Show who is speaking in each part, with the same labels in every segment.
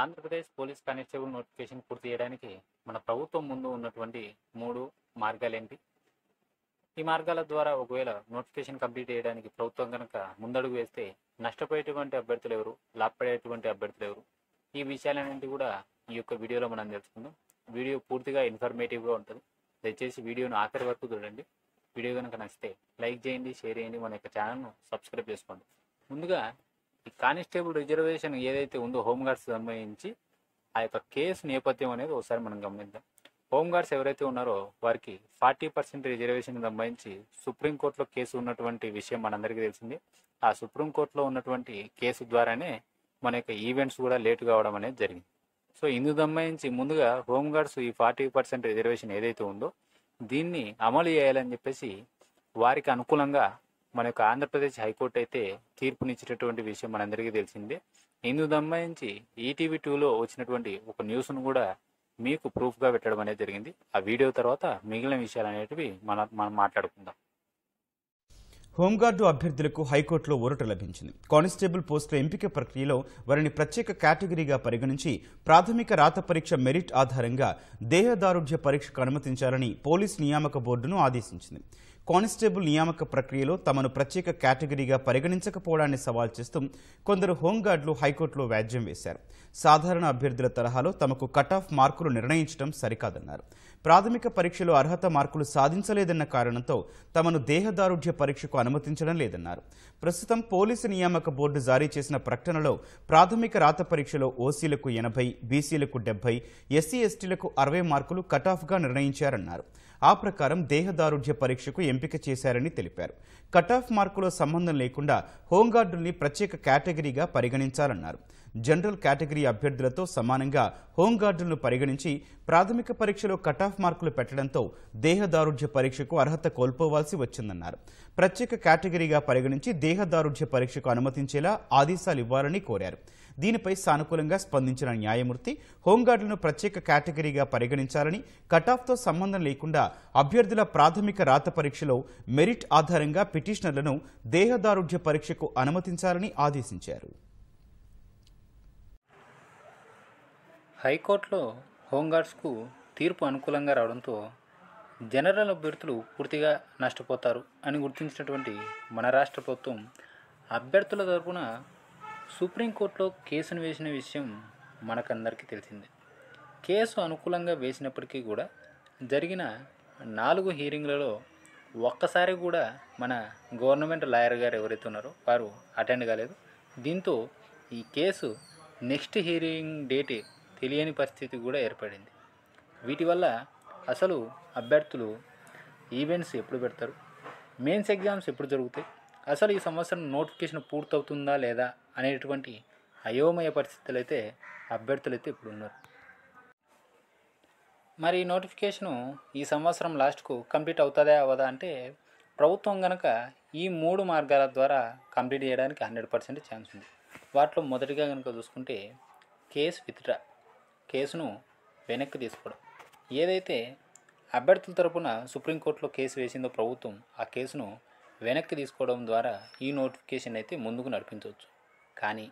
Speaker 1: Andhra Pradesh police constable notification పూర్తి చేయడానికి మన ప్రభుత్వం ముందు ఉన్నటువంటి 3 మార్గాలేంటి? ఈ మార్గాల ద్వారా ఒకవేళ నోటిఫికేషన్ కంప్లీట్ చేయడానికి ప్రభుత్వం కనుక ముందడుగు వేస్తే నష్టపోయేటువంటి అభ్యర్థులు ఎవరు, లాభపడేటువంటి అభ్యర్థులు ఎవరు? ఈ విషయాలన్నింటి కూడా ఈ యొక్క వీడియోలో మనం తెలుసుకుందాం. వీడియో పూర్తిగా ఇన్ఫర్మేటివ్గా ఉంటుంది. దయచేసి వీడియోను ఆఖరి వరకు చూడండి. వీడియో కనుక నచ్చితే లైక్ చేయండి, షేర్ చేయండి, మన యొక్క ఛానల్ను సబ్స్క్రైబ్ చేసుకోండి. ముందుగా ఈ కానిస్టేబుల్ రిజర్వేషన్ ఏదైతే ఉందో హోంగార్డ్స్ సంబంధించి ఆ యొక్క కేసు నేపథ్యం అనేది ఒకసారి మనం గమనిద్దాం. హోంగార్డ్స్ ఎవరైతే ఉన్నారో వారికి 40% రిజర్వేషన్ సంబంధించి సుప్రీంకోర్టులో కేసు ఉన్నటువంటి విషయం మనందరికీ తెలిసింది. ఆ సుప్రీంకోర్టులో ఉన్నటువంటి కేసు ద్వారానే మన యొక్క ఈవెంట్స్ కూడా లేట్ కావడం అనేది జరిగింది. సో ఇందుకు సంబంధించి ముందుగా హోంగార్డ్స్ ఈ 40% రిజర్వేషన్ ఏదైతే ఉందో దీన్ని అమలు చేయాలని చెప్పేసి వారికి అనుకూలంగా మన యొక్క ఆంధ్రప్రదేశ్ హైకోర్టు అయితే తీర్పునిచ్చినటువంటి విషయం మనందరికీ తెలిసిందే. ఇందుకు సంబంధించి ఈటీవీ 2లో వచ్చినటువంటి ఒక న్యూస్ను కూడా మీకు ప్రూఫ్గా పెట్టడం అనేది జరిగింది. ఆ వీడియో తర్వాత మిగిలిన విషయాలు అనేటివి మనం మాట్లాడుకుందాం.
Speaker 2: హోంగార్డు అభ్యర్థులకు హైకోర్టులో ఊరట లభించింది. కానిస్టేబుల్ పోస్టుల ఎంపిక ప్రక్రియలో వారిని ప్రత్యేక కేటగిరీగా పరిగణించి ప్రాథమిక రాత పరీక్ష మెరిట్ ఆధారంగా దేహదారుఢ్య పరీక్షకు అనుమతించాలని పోలీస్ నియామక బోర్డును ఆదేశించింది. కానిస్టేబుల్ నియామక ప్రక్రియలో తమను ప్రత్యేక కేటగిరీగా పరిగణించకపోవడాన్ని సవాల్ చేస్తూ కొందరు హోంగార్డులు హైకోర్టులో వ్యాజ్యం వేశారు. సాధారణ అభ్యర్థుల తరహాలో తమకు కటాఫ్ మార్కులు నిర్ణయించడం సరికాదన్నారు. ప్రాథమిక పరీక్షలో అర్హత మార్కులు సాధించలేదన్న కారణంతో తమను దేహదారుఢ్య పరీక్షకు అనుమతించడం లేదన్నారు. ప్రస్తుతం పోలీసు నియామక బోర్డు జారీ చేసిన ప్రకటనలో ప్రాథమిక రాత పరీక్షలో ఓసీలకు 80, బీసీలకు 70, ఎస్సీ ఎస్టీలకు 60 మార్కులు కటాఫ్గా నిర్ణయించారన్నారు. ఆ ప్రకారం దేహదారుఢ్య పరీక్షకు ఎంపిక చేశారని తెలిపారు. కటాఫ్ మార్కులో సంబంధం లేకుండా హోంగార్డుల్ని ప్రత్యేక కేటగిరీగా పరిగణించాలన్నారు. జనరల్ కేటగిరీ అభ్యర్థులతో సమానంగా హోంగార్డులను పరిగణించి ప్రాథమిక పరీక్షలో కటాఫ్ మార్కులు పెట్టడంతో దేహదారుఢ్య పరీక్షకు అర్హత కోల్పోవాల్సి వచ్చిందన్నారు. ప్రత్యేక కేటగిరీగా పరిగణించి దేహదారుఢ్య పరీక్షకు అనుమతించేలా ఆదేశాలు ఇవ్వాలని కోరారు. దీనిపై సానుకూలంగా స్పందించిన న్యాయమూర్తి హోంగార్డులను ప్రత్యేక కేటగిరీగా పరిగణించాలని, కటాఫ్తో సంబంధం లేకుండా అభ్యర్థుల ప్రాథమిక రాత పరీక్షలో మెరిట్ ఆధారంగా పిటిషనర్లను దేహదారుఢ్య పరీక్షకు అనుమతించాలని ఆదేశించారు.
Speaker 1: హైకోర్టులో హోంగార్డ్స్కు తీర్పు అనుకూలంగా రావడంతో జనరల్ అభ్యర్థులు పూర్తిగా నష్టపోతారు అని గుర్తించినటువంటి మన రాష్ట్ర ప్రభుత్వం అభ్యర్థుల తరపున సుప్రీంకోర్టులో కేసును వేసిన విషయం మనకందరికీ తెలిసిందే. కేసు అనుకూలంగా వేసినప్పటికీ కూడా జరిగిన 4 హీరింగ్లలో ఒక్కసారి కూడా మన గవర్నమెంట్ లాయర్ గారు ఎవరైతే ఉన్నారో వారు అటెండ్ కాలేదు. దీంతో ఈ కేసు నెక్స్ట్ హీరింగ్ డేట్ తెలియని పరిస్థితి కూడా ఏర్పడింది. వీటి వల్ల అసలు అభ్యర్థులు ఈవెంట్స్ ఎప్పుడు పెడతారు, మెయిన్స్ ఎగ్జామ్స్ ఎప్పుడు జరుగుతాయి, అసలు ఈ సంవత్సరం నోటిఫికేషన్ పూర్తవుతుందా లేదా అనేటువంటి అయోమయ పరిస్థితులు అయితే అభ్యర్థులు అయితే ఇప్పుడు ఉన్నారు. మరి ఈ నోటిఫికేషను ఈ సంవత్సరం లాస్ట్కు కంప్లీట్ అవుతుందా అవ్వదా అంటే ప్రభుత్వం కనుక ఈ 3 మార్గాల ద్వారా కంప్లీట్ చేయడానికి 100% ఛాన్స్ ఉంది. వాటిలో మొదటిగా కనుక చూసుకుంటే కేసు విత్డ్రా, కేసును వెనక్కి తీసుకోవడం. ఏదైతే అభ్యర్థుల తరపున సుప్రీంకోర్టులో కేసు వేసిందో ప్రభుత్వం ఆ కేసును వెనక్కి తీసుకోవడం ద్వారా ఈ నోటిఫికేషన్ అయితే ముందుకు నడిపించవచ్చు. కానీ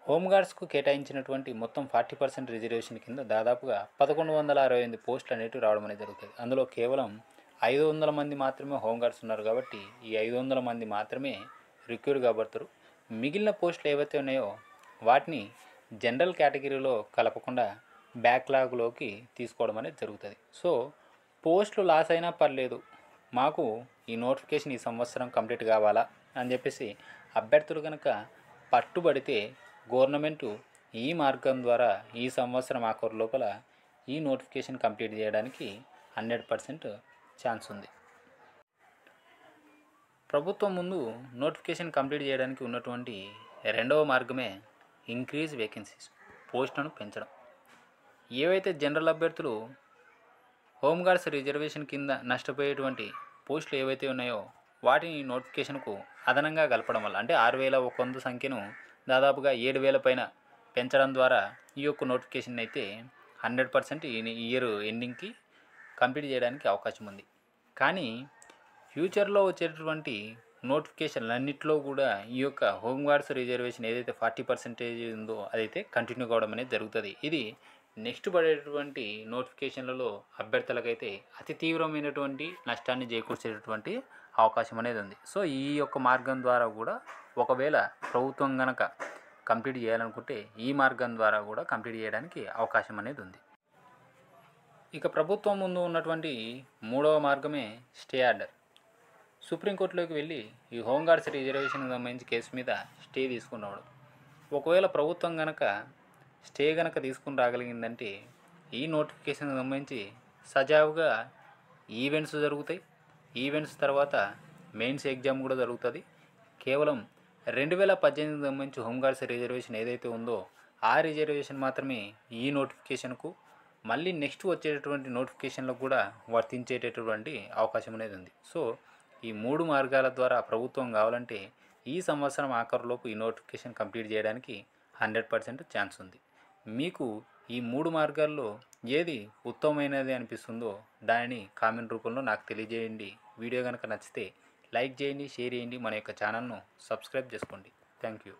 Speaker 1: హోంగార్డ్స్కు కేటాయించినటువంటి మొత్తం 40% రిజర్వేషన్ కింద దాదాపుగా 1168 పోస్టులు అనేవి రావడం అనేది జరుగుతుంది. అందులో కేవలం 500 మంది మాత్రమే హోంగార్డ్స్ ఉన్నారు కాబట్టి ఈ 500 మంది మాత్రమే రిక్రూట్ కాబడతారు. మిగిలిన పోస్టులు ఏవైతే ఉన్నాయో వాటిని జనరల్ కేటగిరీలో కలపకుండా బ్యాక్లాగ్లోకి తీసుకోవడం అనేది జరుగుతుంది. సో పోస్టులు లాస్ అయినా పర్లేదు, మాకు ఈ నోటిఫికేషన్ ఈ సంవత్సరం కంప్లీట్ కావాలా అని చెప్పేసి అభ్యర్థులు కనుక పట్టుబడితే గవర్నమెంటు ఈ మార్గం ద్వారా ఈ సంవత్సరం ఆఖరు లోపల ఈ నోటిఫికేషన్ కంప్లీట్ చేయడానికి 100% ఛాన్స్ ఉంది. ప్రభుత్వం ముందు నోటిఫికేషన్ కంప్లీట్ చేయడానికి ఉన్నటువంటి రెండవ మార్గమే ఇంక్రీజ్ వేకెన్సీస్, పోస్టులను పెంచడం. ఏవైతే జనరల్ అభ్యర్థులు హోంగార్డ్స్ రిజర్వేషన్ కింద నష్టపోయేటువంటి పోస్టులు ఏవైతే ఉన్నాయో వాటిని నోటిఫికేషన్కు అదనంగా కలపడం వల్ల అంటే 6100 సంఖ్యను దాదాపుగా 7000 పైన పెంచడం ద్వారా ఈ యొక్క నోటిఫికేషన్ అయితే 100% ఈ ఇయర్ ఎండింగ్కి కంప్లీట్ చేయడానికి అవకాశం ఉంది. కానీ ఫ్యూచర్లో వచ్చేటటువంటి నోటిఫికేషన్లు అన్నింటిలో కూడా ఈ యొక్క హోంగార్డ్స్ రిజర్వేషన్ ఏదైతే 40% ఉందో అదైతే కంటిన్యూ కావడం అనేది జరుగుతుంది. ఇది నెక్స్ట్ పడేటువంటి నోటిఫికేషన్లలో అభ్యర్థులకైతే అతి తీవ్రమైనటువంటి నష్టాన్ని చేకూర్చేటటువంటి అవకాశం అనేది ఉంది. సో ఈ యొక్క మార్గం ద్వారా కూడా ఒకవేళ ప్రభుత్వం కనుక కంప్లీట్ చేయాలనుకుంటే ఈ మార్గం ద్వారా కూడా కంప్లీట్ చేయడానికి అవకాశం అనేది ఉంది. ఇక ప్రభుత్వం ముందు ఉన్నటువంటి మూడవ మార్గమే స్టే ఆర్డర్. సుప్రీంకోర్టులోకి వెళ్ళి ఈ హోంగార్డ్స్ రిజర్వేషన్కి సంబంధించి కేసు మీద స్టే తీసుకున్నాడు. ఒకవేళ ప్రభుత్వం కనుక స్టే కనుక తీసుకుని రాగలిగిందంటే ఈ నోటిఫికేషన్కి సంబంధించి సజావుగా ఈవెంట్స్ జరుగుతాయి. ఈవెంట్స్ తర్వాత మెయిన్స్ ఎగ్జామ్ కూడా జరుగుతుంది. కేవలం 2018 సంబంధించి హోంగార్డ్స్ రిజర్వేషన్ ఏదైతే ఉందో ఆ రిజర్వేషన్ మాత్రమే ఈ నోటిఫికేషన్కు మళ్ళీ నెక్స్ట్ వచ్చేటటువంటి నోటిఫికేషన్లకు కూడా వర్తించేటటువంటి అవకాశం అనేది ఉంది. సో ఈ 3 మార్గాల ద్వారా ప్రభుత్వం కావాలంటే ఈ సంవత్సరం ఆఖరులోపు ఈ నోటిఫికేషన్ కంప్లీట్ చేయడానికి 100% ఛాన్స్ ఉంది. మీకు ఈ 3 మార్గాల్లో ఏది ఉత్తమమైనది అనిపిస్తుందో దానిని కామెంట్ రూపంలో నాకు తెలియజేయండి. వీడియో కనుక నచ్చితే లైక్ చేయండి, షేర్ చేయండి, మన యొక్క ఛానల్ను సబ్స్క్రైబ్ చేసుకోండి. Thank you.